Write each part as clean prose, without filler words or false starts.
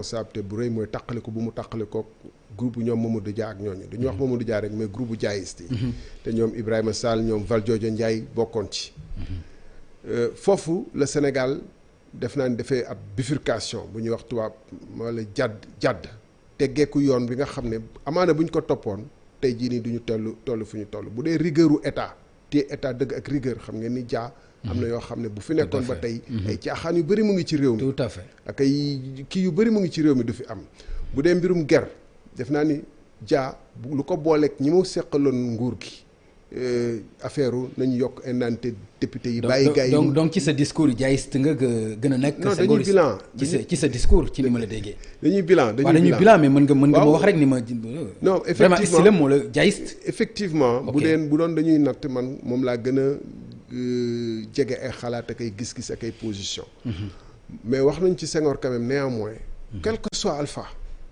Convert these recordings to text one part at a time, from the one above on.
responsabilité bu rëy mooy tàqale ko bu mu tàqale ko groupe bu ñoom Mamadou Dia ak ñooñu duñu wax Mamadou Dia rek mais groupe bu jaayiste yi te ñoom Ibrahima Sall ñoom Valdiodio Ndiaye bokkoon ci foofu le Sénégal def naa ni dafay ab bifurcation bu ñuy wax tubaab wala jàdd teggeeku yoon bi nga xam ne amaana bu ñu ko toppoon tey jii nii duñu toll fu ñu toll bu dee rigueuru état te état dëgg ak rigueur xam ngeen ni Dia am na yoo xam ne bu fi nekkoon ba tey ay caaxaan yu bëri mu ngi ci réew mi tout à fait ak ay kii yu bëri mu ngi ci réew mi du fi am bu dee mbirum ger def naa ni Dia lu ko booleeg ñi mu seqaloon nguur gi affaire nañu yokk indemnité député yi bàyyi gars yi donc ci sa discours yi jaayiste nga gën a nekk non dañuy bilan ci sa discours ci ni ma la déggee dañuy bilan mais mën nga ma wax rek ni ma non vraiment style moo la jaayiste effectivement bu doon dañuy natt man moom laa gën a jege ay xalaat ak ay gis-gis ak ay position mais wax nañ ci Senghor quand même néanmoins quel que soit alpha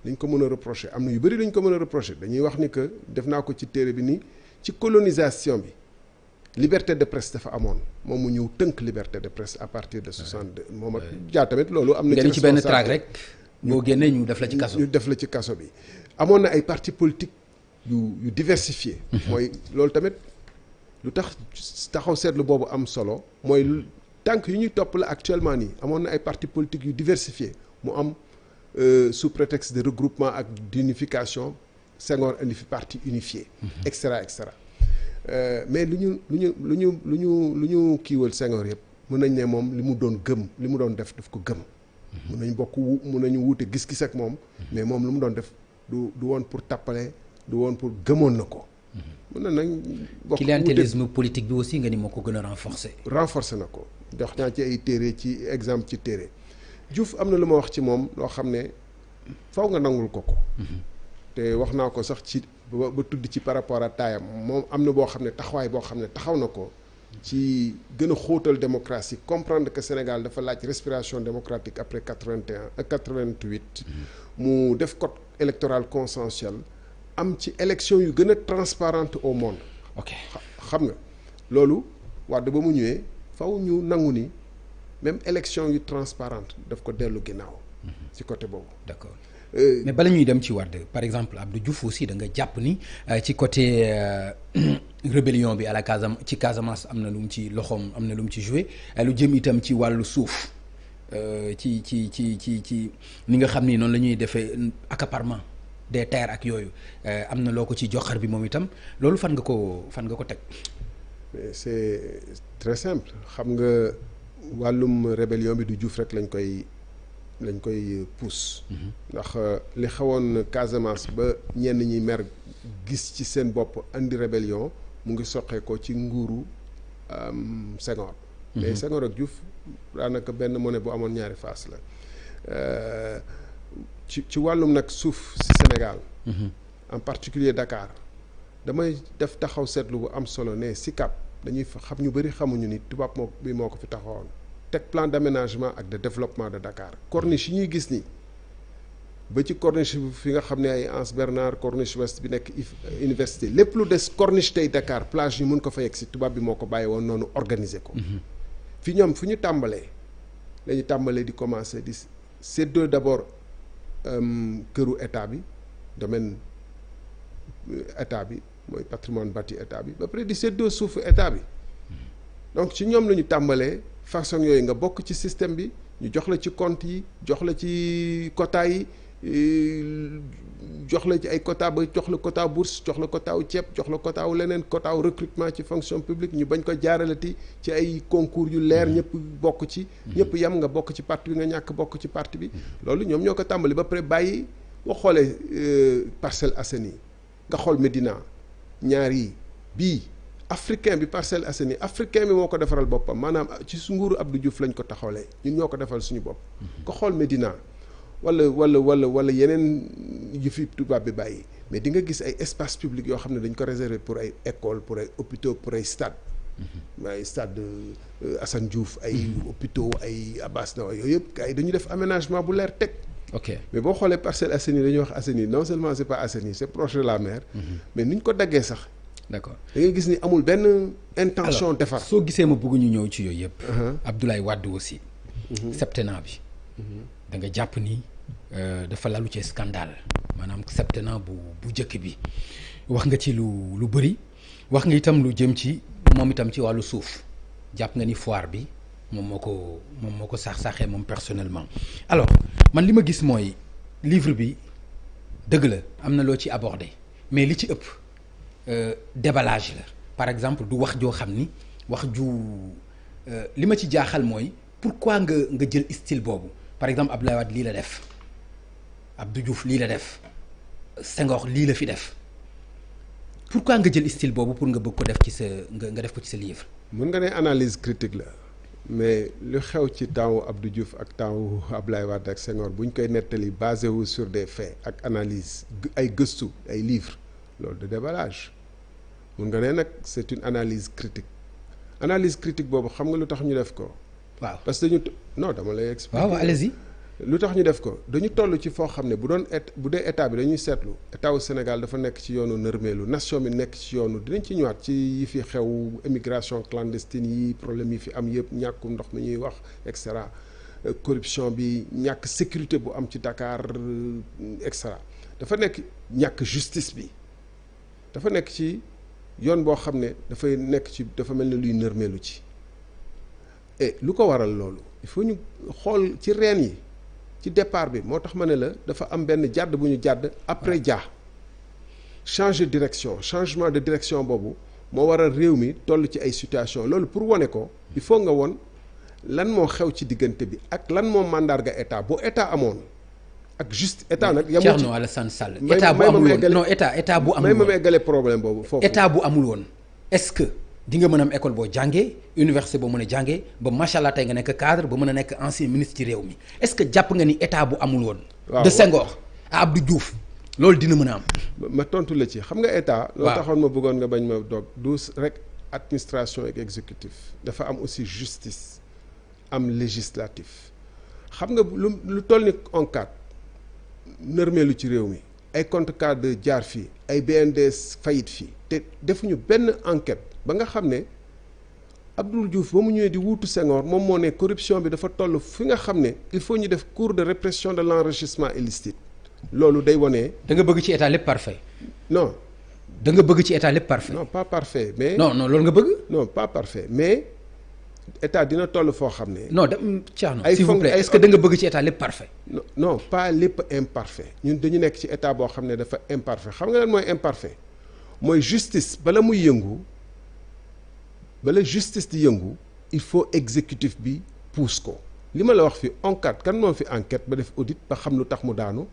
dañ ko mën a reprocher am na yu bëri dañ ko mën a reprocher dañuy wax ni que def naa ko ci téere bi ni ci colonisation bi liberté de presse dafa amoon moom mu ñëw tënk liberté de presse à partir de 62 moom ak Dia tamit loolu am na ci benn track rek boo génnee ñu def la ci kaso bi amoon na ay partis politiques yu diversifié mooy loolu tamit lu tax taxaw seetlu boobu am solo mooy tànk yu ñuy topp la actuellement nii amoon na ay partis politiques yu diversifié mu am sous prétexte de regroupement ak d'unification Senghor indi fi parti unifié et cetera mais lu ñu kiiwal Senghor yëpp mën nañ ne moom li mu doon gëm li mu doon def daf ko gëm mën nañu wuute gis-gis ak moom mais moom lu mu doon def du woon pour tappale du woon pour gëmoon na ko mën na nag bokk clientélisme politique bi aussi nga ni moo ko gën a renforcer na ko dox naa ci ay téere ci exemple ci téere Diouf am na lu ma wax ci moom loo xam ne faw nga nangul ko te wax naa ko sax ci ba tudd ci par rapport à taayam moom am na boo xam ne taxawaay boo xam ne taxaw na ko ci gën a xóotal démocratie comprendre que Sénégal dafa laaj respiration démocratique après 88 mu def code électoral consensuel am ci élection yu gën a transparente au monde ok xam nga loolu Wade ba mu ñëwee faw ñu nangu ni même élection yu transparente daf ko dellu ginnaaw ci côté boobu d'accord mais bala ñuy dem ci Wade par exemple Abdou Diouf aussi da nga jàpp ni ci côté rébellion bi à la Casamance am na lu mu ci loxoom am na lu mu ci joué lu jëm itam ci wàllu suuf ci ni nga xam ni noonu la ñuy defee accaparement des terres ak yooyu am na loo ko ci joxar bi moom itam loolu fan nga ko teg. mais c'est très simple xam nga wàllum rébellion bi du Diouf rek lañ koy pousse ndax li xewoon Casamance ba ñenn ñi mer gis ci seen bopp andi rébellion mu ngi soqee ko ci nguuru Senghor mais Senghor ak Diouf daanaka benn monnaie bu amoon ñaari face la ci wàllum nag suuf ci Sénégal en particulier Dakar damay def taxaw seetlu bu am solo ne SICAP dañuy xam ñu bëri xamuñu ni tubaab moo ko fi taxawoon teg plan d'aménagement ak de développement de Dakar corniche yi ñuy gis ni ba ci corniche bi fi nga xam ne ay Anse Bernard corniche ouest bi nekk université lépp lu des corniche tey Dakar plage ñu mën ko fa yegg si tubaab bi moo ko bàyyi woon noonu organiser ko fi ñoom fu ñu tàmbalee lañu tàmbalee di commencer di séddoo d'abord këru état bi domaine état bi mooy patrimoine bâti état bi ba pare di séddoo suufu état bi donc ci ñoom la ñu tàmbalee façon yooyu nga bokk ci système bi ñu jox la ci compte yi jox la ci quota yi jox la ci ay quota ba jox la quota bourse jox la quota wu ceeb jox la quota wu leneen quota wu recrutement ci fonction publique ñu bañ ko jaaralati ci ay concours yu leer ñëpp bokk ci ñëpp yem nga bokk ci parti bi nga ñàkk bokk ci parti bi loolu ñoom ñoo ko tàmbali ba pare bàyyi boo xoolee Parcelles Assainies nga xool Médina ñaar yi bii africain bi Parcelles Assainies africain bi moo ko defaral boppam maanaam ci su nguuru Abdou Diouf lañ ko taxawlee ñun ñoo ko defal suñu bopp ko xool Médina wala yeneen yu fi tubaab bi bàyyi mais di nga gis ay espace public yoo xam ne dañ ko réserver pour ay école pour ay hôpitaux pour ay stade ay stade Assane Diouf ay hôpitaux ay Abass Ndao yooyu yëpp gars yi dañu def aménagement bu leer teg ok mais boo xoolee Parcelles Assainies dañuy wax Assainies non seulement c'est pas Assainies c'est proche de la mer mais ni ñu ko daggee sax d'accord da ngay gis ni amul benn intention defar soo gisee ma bëgg ñu ñëw ci yooyu yëpp Abdoulaye Wade aussi septennat bi da nga jàpp ni dafa lalu ci scandale maanaam septennat bu njëkk bi wax nga ci lu bëri wax nga itam lu jëm ci moom itam ci wàllu suuf jàpp nga ni foire bi moom moo ko sax-saxee moom personnellement. alors man li ma gis mooy livre bi dëgg la am na loo ci abordé mais li ci ëpp déballage la par exemple du wax joo xam ni wax ju li ma ci jaaxal mooy pourquoi nga jël style boobu par exemple Abdoulaye Wade lii la def Abdou Diouf lii la def Senghor lii la fi def pourquoi nga jël style boobu pour nga bëgg ko def ci sa nga def ko ci sa livre. mën nga ne analyse critique la mais lu xew ci temps Abdou Diouf ak temps Abdoulaye Wade ak Senghor bu ñu koy nettali basé wu sur des faits ak analyse ay gëstu ay livres loolu de déballage mën nga ne nag c'est une analyse critique boobu xam nga lu tax ñu def ko. waaw parce que non dama lay expliquer. waaw allez-y. lu tax ñu def ko dañu toll ci foo xam ne bu dee état bi dañuy seetlu état wu Sénégal dafa nekk ci yoonu nërmeelu nation bi nekk ci yoonu dinañ ci ñëwaat ci yi fi xew émigration clandestine yi problème yi fi am yëpp ñàkkum ndox mi ñuy wax et cetera corruption bi ñàkk sécurité bu am ci Dakar et cetera dafa nekk ñàkk justice bi dafa nekk ci yoon boo xam ne dafay nekk ci dafa mel ne luy nërmeelu ci et lu ko waral loolu il faut ñu xool ci reen yi. ci départ bi moo tax ma ne la dafa am benn jàdd bu ñu jàdd après changement de direction boobu moo waral réew mi toll ci ay situation loolu pour wane ko il faut nga won lan moo xew ci diggante bi ak lan moo mandarga état boo état amoon ak juste état nag. yamul ci Thierno Alassane Sall état bu amul woon non état bu amul woon may ma eggale problème boobu foofu. état bu amul woon est-ce que di nga mën a am école boo jàngee université boo mën a jàngee ba macha allah tey nga nekk cadre ba mën a nekk ancien ministre ci réew mi est-ce que jàpp nga ni état bu amul woon. de Senghor à Abdou Diouf loolu dina mën a am. ma tontu la ci xam nga état. loolu taxoon ma bëggoon nga bañ ma dog du rek administration ak exécutif dafa am aussi justice am législatif xam nga lu toll ni ONCAD nërmeelu ci réew mi ay compte cadre jaar fii ay BNDES fayit fii te defuñu benn enquête. ba nga xam ne Abdou Diouf ba mu ñëwee di wuutu Senghor moom moo ne corruption bi dafa toll fi nga xam ne il faut ñu def cours de répression de l'enrichissement illicite loolu day wone. da nga bëgg ci état lépp parfait. non. da nga bëgg ci état lépp parfait. non pas parfait mais. non loolu nga bëgg. non pas parfait mais état dina toll foo xam ne. non Thierno s'il vous plaît est-ce que da nga bëgg ci état lépp parfait. non pas lépp imparfait ñun dañu nekk ci état boo xam ne dafa imparfait xam nga lan mooy imparfait mooy justice bala muy yëngu. bala justice di yëngu il faut exécutif bi pousse ko li ma la wax fi enquête kan moo fi enquête ba def audit ba xam lu tax mu daanu.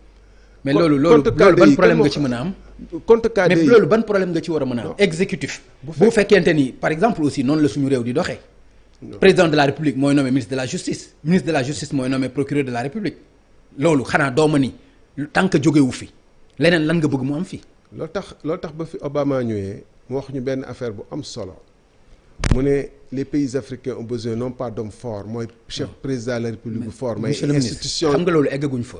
mais loolu ban problème nga ci mën a am. compte cadre mais loolu ban problème nga ci war a mën a am. exécutif bu fekkente ni par exemple aussi noonu la suñu réew di doxee. président de la république mooy nommé ministre de la justice mooy nommé procureur de la république loolu xanaa dooma ni tant que jógewu fi leneen lan nga bëgg mu am fi. loolu tax ba fi Obama ñëwee mu wax ñu benn affaire bu am solo. mu ne les pays africains ont besoin non pas d'hommes forts mooy chef président de la république bu fort mais institution xam nga loolu eggaguñ fa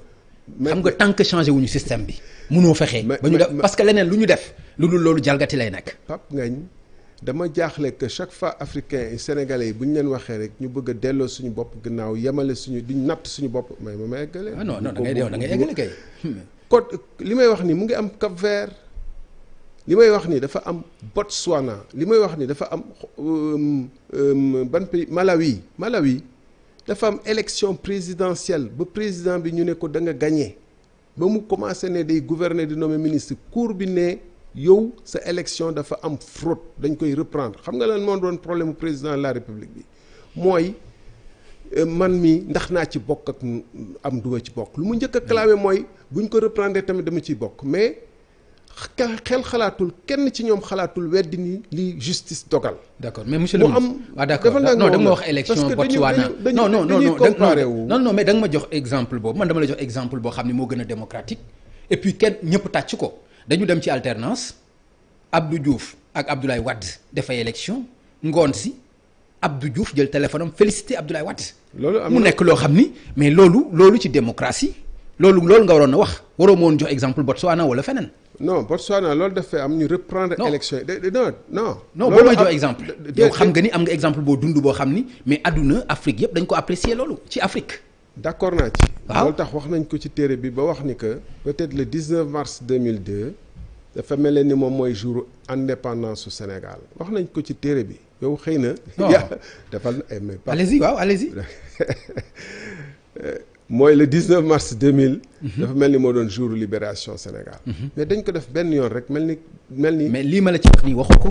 xam nga tant que changé wuñu système bi mënoo fexee ba ñu def parce que leneen lu ñu def lu dul loolu jalgati lay nekk. Pape Ngagne dama jaaxle que chaque fois africains et sénégalais yi bu ñu leen waxee rek ñu bëgg a delloo suñu bopp gannaaw yemale suñu duñ natt suñu bopp ma eggale. ah non da ngay eggale kay. kon li may wax ni mu ngi am Cap-Vert li may wax ni dafa am Botswana li may wax ni dafa am ban pays Malawi dafa am élection présidentielle ba président bi ñu ne ko da nga gagné ba mu commencé ne day gouverner di nommer ministre cour bi ne yow sa élection dafa am fraude dañ koy reprendre xam nga lan moo doon problème président de la république bi mooy man mi ndax naa ci bokk ak am duma ci bokk lu mu njëkk a clamé mooy buñ ko reprendre tamit dama ciy bokk mais xel xalaatul kenn ci ñoom xalaatul weddi ni li justice dogal. d'accord mais monsieur le ministre waaw d'accord non da nga ma wax élection Botswana non mais da nga ma jox exemple boobu man dama la jox exemple boo xam ne moo gën a démocratique et puis kenn ñëpp tàcc ko dañu dem ci alternance Abdou Diouf ak Abdoulaye Wade dafay élection ngoon si Abdou Diouf jël téléphone am félicité Abdoulaye Wade. loolu am mu nekk loo xam ni mais loolu ci démocratie loolu nga waroon a wax waroo ma woon jox exemple Botswana wala feneen. non Botswana loolu dafay am ñu reprendre. élection yi non. boo may jox exemple. yow xam nga ni am nga exemple boo dund boo xam ni mais àdduna Afrique yëpp dañ ko apprécier loolu ci Afrique. d'accord naa ci. waaw loolu tax wax nañ ko ci téere bi ba wax ni que peut-être le 19 mars 2002 dafa mel ni moom mooy jour indépendance su Sénégal wax nañ ko ci téere bi yow xëy na. non defal mais pas. allez-y waaw allez-y. mooy le 19 mars 2000. dafa mel ni moo doon jour libération Sénégal. mais dañ ko def benn yoon rek mel ni. mais lii ma la ci wax nii waxu ko.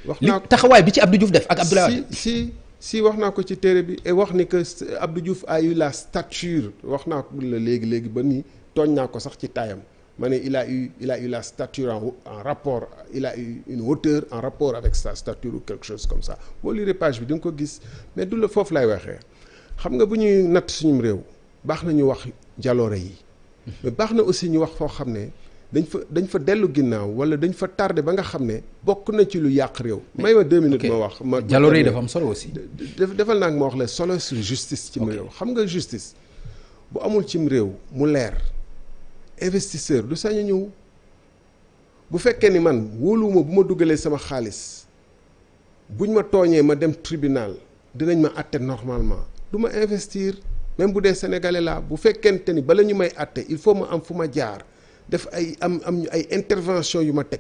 wax naa ko taxawaay bi ci Abdou Diouf def ak Abdoulaye Wade. si wax naa ko ci téere bi et wax ni que Abdou Diouf a eu la stature wax naa ko la léegi ba nii tooñ naa ko sax ci taayam ma ne il a eu la stature en rapport il a eu une hauteur en rapport avec sa stature ou quelque chose comme ça boo lire page bi di nga ko gis mais du la foofu lay waxee xam nga bu ñuy natt suñu réew baax na ñu wax jaloore yi mais baax na aussi ñu wax foo xam ne dañ fa dellu ginnaaw wala dañ fa tardé ba nga xam ne bokk na ci lu yàq réew. may ma 2 minutes ma wax. jaloore yi dafa am solo aussi. defal naa ma wax la solo sur justice. cim réew xam nga justice bu amul cim réew mu leer investisseur du sañ a ñëw bu fekkee ni man wóoluwuma bu ma dugalee sama xaalis buñ ma tooñee ma dem tribunal dinañ ma àtte normalement du ma investir même bu dee sénégalais laa bu fekkente ni bala ñu may àtte il faut ma am fu ma jaar. def ay am ay intervention yu ma teg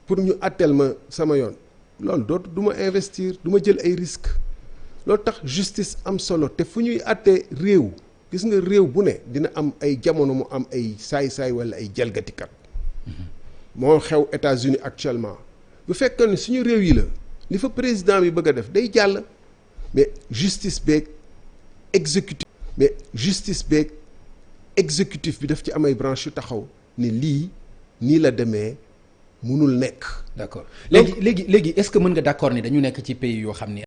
pour ñu àtteel ma sama yoon loolu dootu du ma investir du ma jël ay risques loolu tax justice am solo te fu ñuy àttee réew gis nga réew bu ne dina am ay jamono mu am ay saay-saay walla ay jalgatikat moo xew États-Unis actuellement bu fekkee ne suñu réew yi la li fa président bi bëgg a def day jàll mais justice beeg exécutif bi daf ci am ay branche yu taxaw ni lii nii la demee mënul nekk. d'accord léegi est-ce que mën nga d'accord ni dañu nekk ci pays yoo xam ni